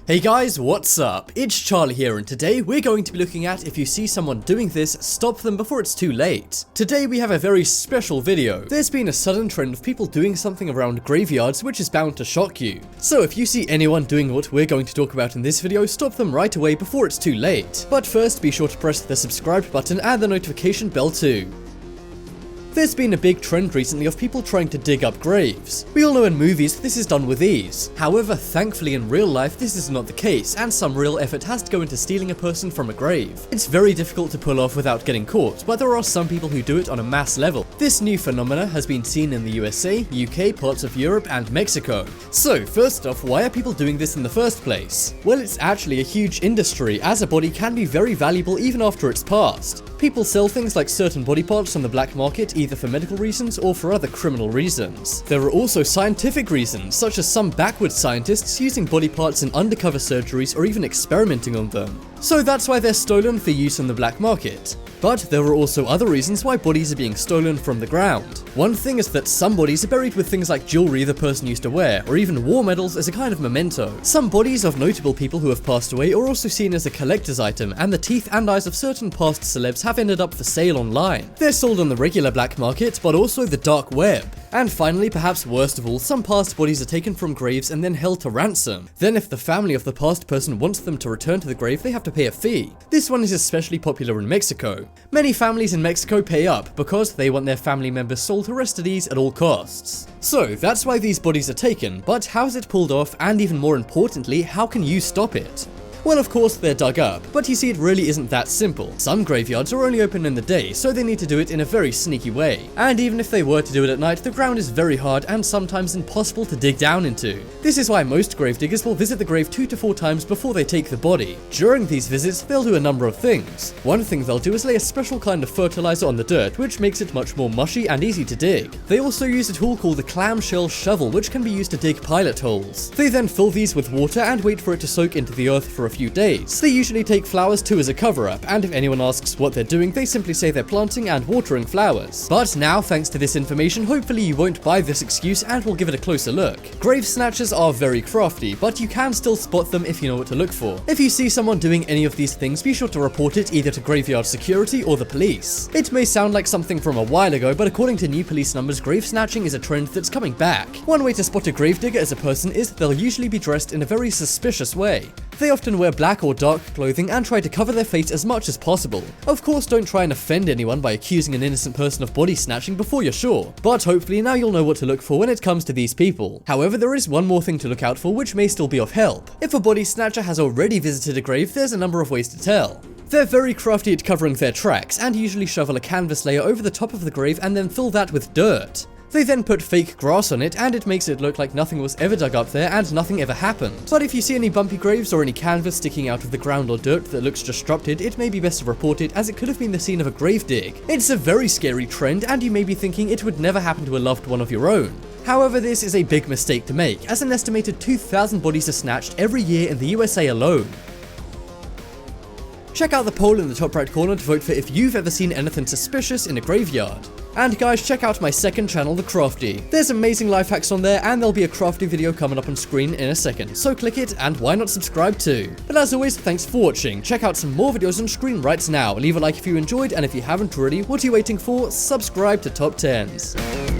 Hey guys, what's up? It's Charlie here, and today we're going to be looking at if you see someone doing this, stop them before it's too late. Today we have a very special video. There's been a sudden trend of people doing something around graveyards which is bound to shock you. So if you see anyone doing what we're going to talk about in this video, stop them right away before it's too late. But first, be sure to press the subscribe button and the notification bell too. There's been a big trend recently of people trying to dig up graves. We all know in movies this is done with ease. However, thankfully in real life this is not the case, and some real effort has to go into stealing a person from a grave. It's very difficult to pull off without getting caught, but there are some people who do it on a mass level. This new phenomena has been seen in the USA, UK, parts of Europe, and Mexico. So first off, why are people doing this in the first place? Well, it's actually a huge industry, as a body can be very valuable even after it's passed. People sell things like certain body parts on the black market either for medical reasons or for other criminal reasons. There are also scientific reasons, such as some backward scientists using body parts in undercover surgeries or even experimenting on them. So that's why they're stolen for use on the black market. But there are also other reasons why bodies are being stolen from the ground. One thing is that some bodies are buried with things like jewelry the person used to wear, or even war medals as a kind of memento. Some bodies of notable people who have passed away are also seen as a collector's item, and the teeth and eyes of certain past celebs have ended up for sale online. They're sold on the regular black market, but also the dark web. And finally, perhaps worst of all, some past bodies are taken from graves and then held to ransom. Then if the family of the past person wants them to return to the grave, they have to pay a fee. This one is especially popular in Mexico. Many families in Mexico pay up because they want their family members sold to rest at ease at all costs. So that's why these bodies are taken, but how is it pulled off, and even more importantly, how can you stop it? Well, of course they're dug up, but you see it really isn't that simple. Some graveyards are only open in the day, so they need to do it in a very sneaky way. And even if they were to do it at night, the ground is very hard and sometimes impossible to dig down into. This is why most gravediggers will visit the grave 2 to 4 times before they take the body. During these visits, they'll do a number of things. One thing they'll do is lay a special kind of fertilizer on the dirt, which makes it much more mushy and easy to dig. They also use a tool called the clamshell shovel, which can be used to dig pilot holes. They then fill these with water and wait for it to soak into the earth for a few days. They usually take flowers too as a cover-up, and if anyone asks what they're doing, they simply say they're planting and watering flowers. But now, thanks to this information, hopefully you won't buy this excuse and will give it a closer look. Grave snatchers are very crafty, but you can still spot them if you know what to look for. If you see someone doing any of these things, be sure to report it either to graveyard security or the police. It may sound like something from a while ago, but according to new police numbers, grave snatching is a trend that's coming back. One way to spot a gravedigger as a person is they'll usually be dressed in a very suspicious way. They often wear black or dark clothing and try to cover their face as much as possible. Of course, don't try and offend anyone by accusing an innocent person of body snatching before you're sure, but hopefully now you'll know what to look for when it comes to these people. However, there is one more thing to look out for which may still be of help. If a body snatcher has already visited a grave, there's a number of ways to tell. They're very crafty at covering their tracks and usually shovel a canvas layer over the top of the grave and then fill that with dirt. They then put fake grass on it, and it makes it look like nothing was ever dug up there and nothing ever happened. But if you see any bumpy graves or any canvas sticking out of the ground or dirt that looks disrupted, it may be best to report it, as it could have been the scene of a grave dig. It's a very scary trend, and you may be thinking it would never happen to a loved one of your own. However, this is a big mistake to make, as an estimated 2,000 bodies are snatched every year in the USA alone. Check out the poll in the top right corner to vote for if you've ever seen anything suspicious in a graveyard. And guys, check out my second channel, The Crafty. There's amazing life hacks on there, and there'll be a crafty video coming up on screen in a second, so click it, and why not subscribe too? But as always, thanks for watching. Check out some more videos on screen right now. Leave a like if you enjoyed, and if you haven't already, what are you waiting for? Subscribe to Top 10s.